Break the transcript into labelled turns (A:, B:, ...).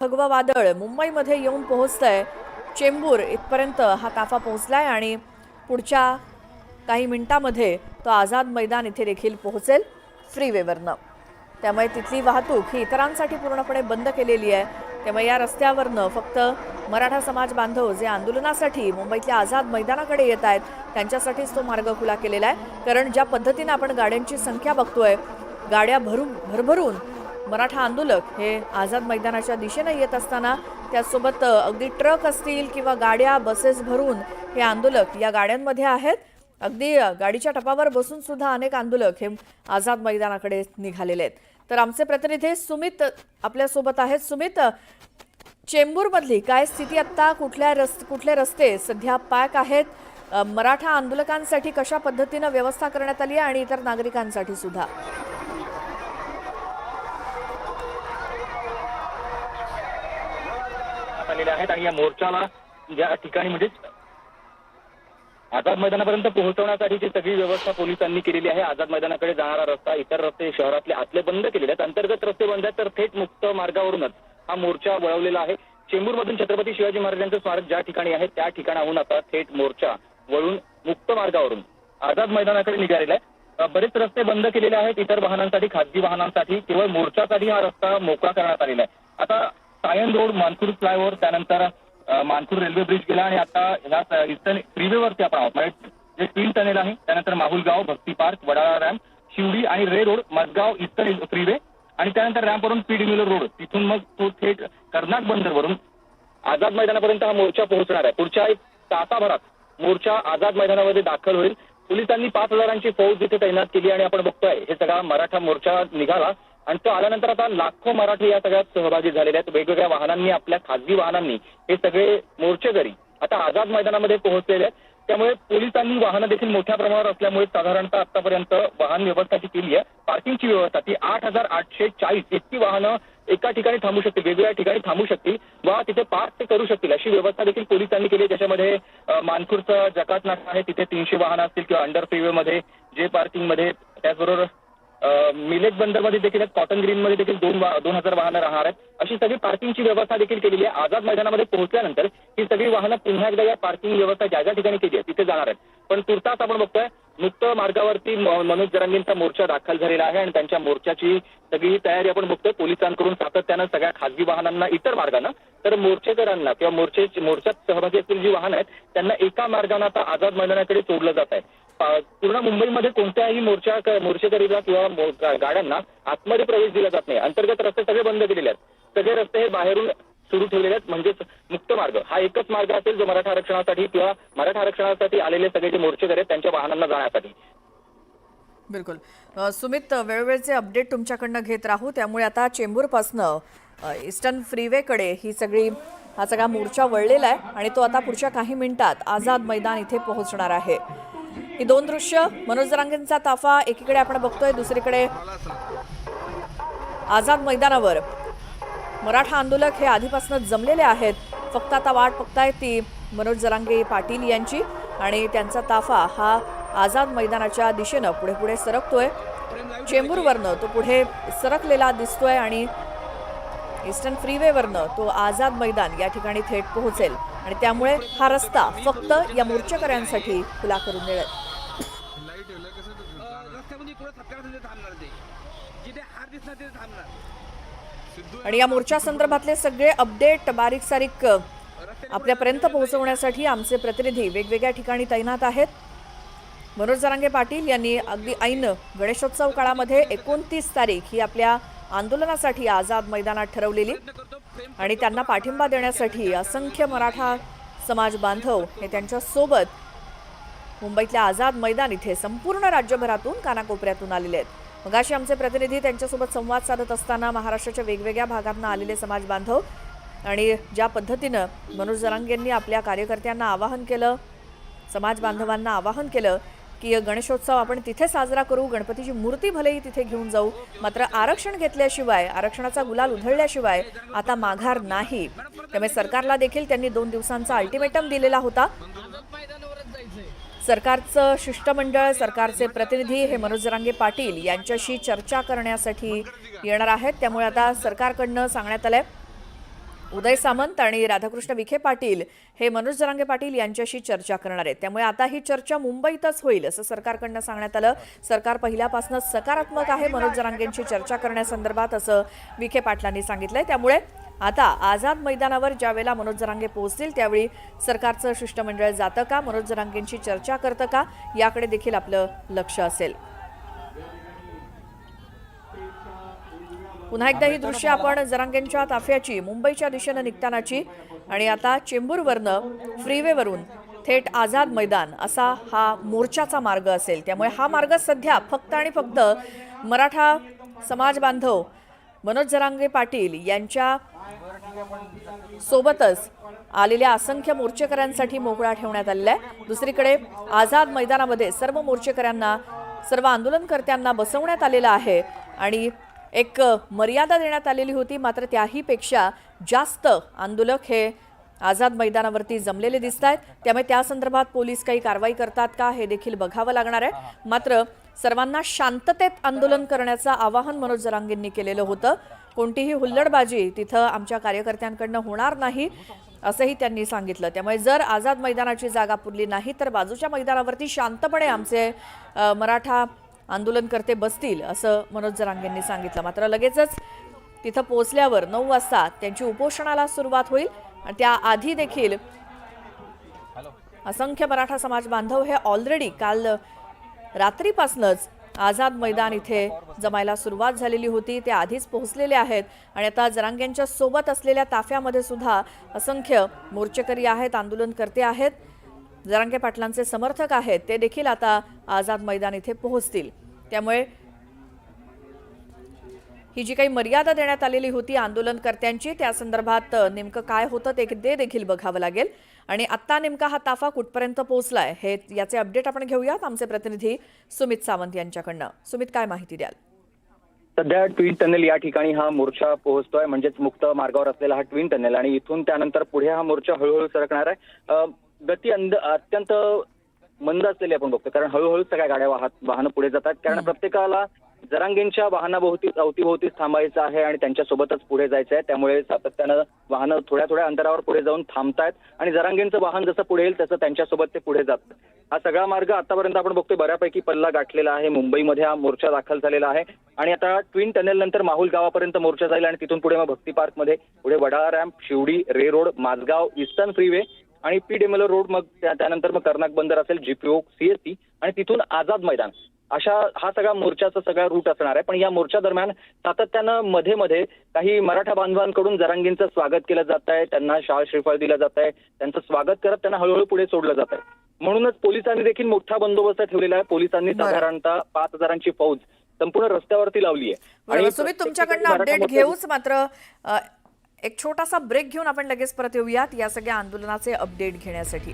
A: भगवा वादळ मुंबईमध्ये येऊन पोहोचतंय। चेंबूर इथपर्यंत हा ताफा पोहोचलाय आणि पुढच्या काही मिनिटांमध्ये तो आझाद मैदान इथे देखील पोहोचेल फ्रीवेवरनं। त्यामुळे तिथली वाहतूक ही इतरांसाठी पूर्णपणे बंद केलेली आहे। त्यामुळे या रस्त्यावरनं फक्त मराठा समाज बांधव जे आंदोलनासाठी मुंबईतल्या आझाद मैदानाकडे येत आहेत त्यांच्यासाठीच तो मार्ग खुला केलेला आहे। कारण ज्या पद्धतीने आपण गाड्यांची संख्या बघतोय, गाड्या भरभरून मराठा आंदोलक हे आझाद मैदानाच्या दिशेने येत असताना त्यासोबत अगदी ट्रक असतील किंवा गाड्या बसेस भरून हे आंदोलक या गाड्यांमध्ये आहेत। अगदी गाडीच्या टपावर बसून सुद्धा अनेक आंदोलक हे आझाद मैदानाकडे निघालेले आहेत। तर आमचे प्रतिनिधी सुमित आपल्या सोबत आहेत। सुमित, चेंबूरमधली काय स्थिती आता? कुठले रस्ते सध्या पॅक आहेत? मराठा आंदोलकांसाठी कशा पद्धतीने व्यवस्था करण्यात आली आहे आणि इतर नागरिकांसाठी सुद्धा?
B: आलेले आहेत आणि या मोर्चाला ज्या ठिकाणी म्हणजे आझाद मैदानापर्यंत पोहोचवण्यासाठीची सगळी व्यवस्था पोलिसांनी केलेली आहे। आझाद मैदानाकडे जाणारा रस्ता, इतर रस्ते शहरातले आतले बंद केलेले आहेत। अंतर्गत रस्ते बंद आहेत, तर थेट मुक्त मार्गावरूनच हा मोर्चा वळवलेला आहे। चेंबूरमधून छत्रपती शिवाजी महाराजांचं स्मारक ज्या ठिकाणी आहे त्या ठिकाणाहून आता थेट मोर्चा वळून मुक्त मार्गावरून आझाद मैदानाकडे निघालेला आहे। बरेच रस्ते बंद केलेले आहेत इतर वाहनांसाठी, खासगी वाहनांसाठी। केवळ मोर्चासाठी हा रस्ता मोकळा करण्यात आलेला आहे। आता सायन रोड, मानखुर्द फ्लायओव्हर, त्यानंतर मानखुर्द रेल्वे ब्रिज गेला आणि आता ह्या ईस्टर्न फ्रीवेवरती आपण आहोत। म्हणजे जे ट्विन टनेल आहे, त्यानंतर माहुलगाव, भक्ती पार्क, वडाळा रॅम्प, शिवडी आणि रे रोड, मडगाव ईस्टर्न फ्रीवे आणि त्यानंतर रॅम्पवरून पीडी मिलर रोड, तिथून मग तो थेट कर्नाट बंदरवरून आझाद मैदानापर्यंत हा मोर्चा पोहोचणार आहे। पुढच्या एक तासाभरात मोर्चा आझाद मैदानामध्ये दाखल होईल। पोलिसांनी 5,000ची फौज तिथे तैनात केली आणि आपण बघतोय हे सगळा मराठा मोर्चा निघाला आणि तो आल्यानंतर आता लाखो मराठी या सगळ्यात सहभागी झालेले आहेत। वेगवेगळ्या वाहनांनी, आपल्या खासगी वाहनांनी हे सगळे मोर्चेकरी आता आझाद मैदानामध्ये पोहोचलेले आहेत। त्यामुळे पोलिसांनी वाहनं देखील मोठ्या प्रमाणावर असल्यामुळे साधारणतः आतापर्यंत वाहन व्यवस्था जी केली आहे, पार्किंगची व्यवस्था ती 8,840 इतकी वाहनं एका ठिकाणी थांबू शकतील, वेगवेगळ्या ठिकाणी थांबू शकतील वा तिथे पार्क ते करू शकतील अशी व्यवस्था देखील पोलिसांनी केली। ज्याच्यामध्ये मानखुर्दचं जकात नाका आहे, तिथे 300 वाहनं असतील किंवा अंडर फ्रीवेमध्ये जे पार्किंगमध्ये, त्याचबरोबर मिलेट बंदरमध्ये देखील, कॉटन ग्रीन मध्ये देखील 2,000 वाहनं राहणार आहेत। अशी सगळी पार्किंगची व्यवस्था देखील केलेली आहे। आझाद मैदानामध्ये पोहोचल्यानंतर ही सगळी वाहनं पुन्हा एकदा या पार्किंग व्यवस्था ज्या ज्या ठिकाणी केली आहे तिथे जाणार आहेत। पण तुर्तास आपण बघतोय मुक्त मार्गावरती मनोज जरांगेंचा मोर्चा दाखल झालेला आहे आणि त्यांच्या मोर्चाची सगळी तयारी आपण बघतोय पोलिसांकडून सातत्यानं सगळ्या खासगी वाहनांना इतर मार्गानं, तर मोर्चेकरांना किंवा मोर्चात सहभागी असलेली जी वाहनं आहेत त्यांना एका मार्गाने आता आझाद मैदानाकडे सोडलं जात आहे। पूर्ण मुंबईमध्ये कोणत्याही मोर्चेकरीला किंवा गाड्यांना आतमध्ये प्रवेश दिला जात नाही। अंतर्गत रस्ते सगळे बंद केलेले आहेत। सगळे रस्ते हे बाहेरून सुरू ठेवलेले आहेत। म्हणजेच मुक्त मार्ग हा एकच मार्ग असेल जो मराठा आरक्षणासाठी किंवा मराठा आरक्षणासाठी आलेले सगळे जे मोर्चेकरी आहेत त्यांच्या वाहनांना जाण्यासाठी।
A: बिलकुल सुमित, वेळोवेळचे अपडेट तुमच्याकडनं घेत राहू। त्यामुळे आता चेंबूरपासनं ईस्टर्न फ्रीवेकडे हा सगळा मोर्चा वळलेला आहे आणि तो आता पुढच्या काही मिनिटात आझाद मैदान इथे पोहोचणार आहे। ही दोन दृश्य, मनोज जरांगेंचा ताफा एकीकडे आपण बघतोय, दुसरीकडे आझाद मैदानावर मराठा आंदोलक हे आधीपासूनच जमलेले आहेत। फक्त आता वाट बघतायत ती मनोज जरांगे पाटील यांची आणि त्यांचा ताफा हा आझाद मैदानाच्या दिशेनं पुढे पुढे सरकतोय। चेंबूरवरनं तो पुढे सरकलेला दिसतोय आणि ईस्टर्न फ्रीवेवरनं तो आझाद मैदान या ठिकाणी थेट पोहोचेल आणि त्यामुळे हा रस्ता फक्त या मोर्चेकऱ्यांसाठी खुला करून देण्यात आणि या मोर्चा संदर्भातले सगळे अपडेट बारीक सारीक आपल्यापर्यंत पोहोचवण्यासाठी आमचे प्रतिनिधी वेगवेगळ्या ठिकाणी तैनात आहेत। मनोज जरांगे पाटील यांनी अगदी ऐन गणेशोत्सव काळामध्ये 29 तारीख ही आपल्या आंदोलनासाठी आझाद मैदानात ठरवलेली आणि त्यांना पाठिंबा देण्यासाठी असंख्य मराठा समाज बांधव हे त्यांच्या सोबत मुंबईतल्या आझाद मैदान इथे संपूर्ण राज्यभरातून कानाकोपऱ्यातून आलेले आहेत। मगाशी आमचे प्रतिनिधी त्यांच्यासोबत संवाद साधत असताना महाराष्ट्राच्या वेगवेगळ्या भागातून आलेले समाज बांधव आणि ज्या पद्धतीनं मनोज जरांगेंनी आपल्या कार्यकर्त्यांना आवाहन केलं, समाज बांधवांना आवाहन केलं की गणेशोत्सव आपण तिथे साजरा करू, गणपतीची मूर्ती भलेही तिथे घेऊन जाऊ, मात्र आरक्षण घेतल्याशिवाय, आरक्षणाचा गुलाल उधळल्याशिवाय आता माघार नाही। त्यामुळे सरकारला देखील त्यांनी 2 दिवसांचा अल्टिमेटम दिलेला होता। सरकारचं शिष्टमंडळ, सरकारचे प्रतिनिधी हे मनोज जरांगे पाटील यांच्याशी चर्चा करण्यासाठी येणार आहेत। त्यामुळे आता सरकारकडनं सांगण्यात आलंय उदय सामंत आणि राधाकृष्ण विखे पाटील हे मनोज जरांगे पाटील यांच्याशी चर्चा करणार आहेत. त्यामुळे आता ही चर्चा मुंबईतच होईल असं सरकारकडनं सांगण्यात आलं. सरकार पहिल्यापासूनच सकारात्मक आहे मनोज जरांगेंची चर्चा करण्यासंदर्भात असं विखे पाटलांनी सांगितलंय. त्यामुळे आता आझाद मैदानावर ज्यावेळेला मनोज जरांगे पोहोचतील त्यावेळी सरकारचं शिष्टमंडळ जातं का, मनोज जरांगेंची चर्चा करतं का, याकडे देखील आपलं लक्ष असेल. पुन्हा एकदा ही दृश्य आपण जरांगेंच्या ताफ्याची मुंबईच्या दिशेनं निघतानाची आणि आता चेंबूरवरनं फ्रीवेवरून थेट आझाद मैदान असा हा मोर्चाचा मार्ग असेल. त्यामुळे हा मार्ग सध्या फक्त आणि फक्त मराठा समाज बांधव मनोज जरांगे पाटील यांच्या सोबतच आलेल्या असंख्य मोर्चेकऱ्यांसाठी मोकळा ठेवण्यात आलेला आहे. दुसरीकडे आझाद मैदानामध्ये सर्व मोर्चेकऱ्यांना, सर्व आंदोलनकर्त्यांना बसवण्यात आलेलं आहे आणि एक मर्यादा देण्यात आलेली होती. मात्र त्याही पेक्षा जास्त आंदोलक हे आझाद मैदानावरती जमलेले दिसत आहेत. त्यामुळे त्या संदर्भात पोलीस काही कारवाई करतात का हे देखील बघावं लागणार आहे. मात्र सर्वांना शांततेत आंदोलन करण्याचं आवाहन मनोज जरांगेंनी केलेलं होतं. कोणतीही हुल्लडबाजी तिथं आमच्या कार्यकर्त्यांकडनं होणार नाही असंही त्यांनी सांगितलं. त्यामुळे जर आझाद मैदानाची जागा पुरली नाही तर बाजूच्या मैदानावरती शांतपणे आमचे मराठा आंदोलनकर्ते बसतील असं मनोज जरांगेंनी सांगितलं. मात्र लगेचच तिथं पोहोचल्यावर 9 वाजता त्यांची उपोषणाला सुरुवात होईल आणि त्याआधी देखील असंख्य मराठा समाज बांधव हे ऑलरेडी काल रात्रीपासूनच आझाद मैदान इथे जमायला सुरुवात झालेली होती. ते आधीच पोहोचलेले आहेत आणि आता जरांगेंच्या सोबत असलेल्या ताफ्यामध्ये सुद्धा असंख्य मोर्चेकरी आहेत, आंदोलनकर्ते आहेत, जरांगे पाटलांचे समर्थक आहेत. ते देखील आता आझाद मैदान इथे पोहोचतील. त्यामुळे ही जी काही मर्यादा देण्यात आलेली होती आंदोलनकर्त्यांची त्या संदर्भात नेमकं काय होतं ते देखील बघावं लागेल. आणि आत्ता नेमका हा ताफा कुठपर्यंत पोहोचलाय हे याचे अपडेट आपण घेऊयात आमचे प्रतिनिधी सुमित सावंत यांच्याकडनं. सुमित, काय माहिती द्याल?
B: सध्या ट्विन टनेल या ठिकाणी हा मोर्चा पोहोचतोय, म्हणजेच मुक्त मार्गावर असलेला हा ट्विन टनेल आणि इथून त्यानंतर पुढे हा मोर्चा हळूहळू सरकणार आहे. गती अत्यंत मंद असलेली आपण बघतो, कारण हळूहळू सगळ्या गाड्या वाहनं पुढे जातात. कारण प्रत्येकाला जरांगेंच्या वाहनाभोवती अवतीभोवतीच थांबायचं आहे आणि त्यांच्यासोबतच पुढे जायचं आहे. त्यामुळे सातत्यानं वाहनं थोड्या थोड्या अंतरावर पुढे जाऊन थांबतायत आणि जरांगेंचं वाहन जसं पुढे येईल तसं त्यांच्यासोबत ते पुढे जातात. हा सगळा मार्ग आतापर्यंत आपण बघतोय बऱ्यापैकी पल्ला गाठलेला आहे. मुंबईमध्ये हा मोर्चा दाखल झालेला आहे आणि आता ट्विन टनेल नंतर माहुल गावापर्यंत मोर्चा जाईल आणि तिथून पुढे मग भक्ती पार्कमध्ये, पुढे वडाळा रॅम्प, शिवडी, रे रोड, माझगाव, ईस्टर्न फ्रीवे आणि पीडेमल रोड, मग त्यानंतर मग कर्नाक बंदर असेल, जीपीओ, सीएसटी आणि तिथून आझाद मैदान, अशा हा सगळा मोर्चाचा सगळा रूट असणार आहे. पण या मोर्चा दरम्यान सातत्यानं मध्ये मध्ये काही मराठा बांधवांकडून जरांगेंचं स्वागत केलं जात आहे, त्यांना शाल श्रीफळ दिलं जात आहे, त्यांचं स्वागत करत त्यांना हळूहळू पुढे सोडलं जात आहे. म्हणूनच पोलिसांनी देखील मोठा बंदोबस्त ठेवलेला आहे. पोलिसांनी साधारणतः 5,000ची फौज संपूर्ण रस्त्यावरती लावली आहे.
A: आणि सुमित, तुमच्याकडनं अपडेट घेऊच, मात्र एक छोटासा ब्रेक घेऊन आपण लगेच परत येऊयात या सगळ्या आंदोलनाचे अपडेट घेण्यासाठी.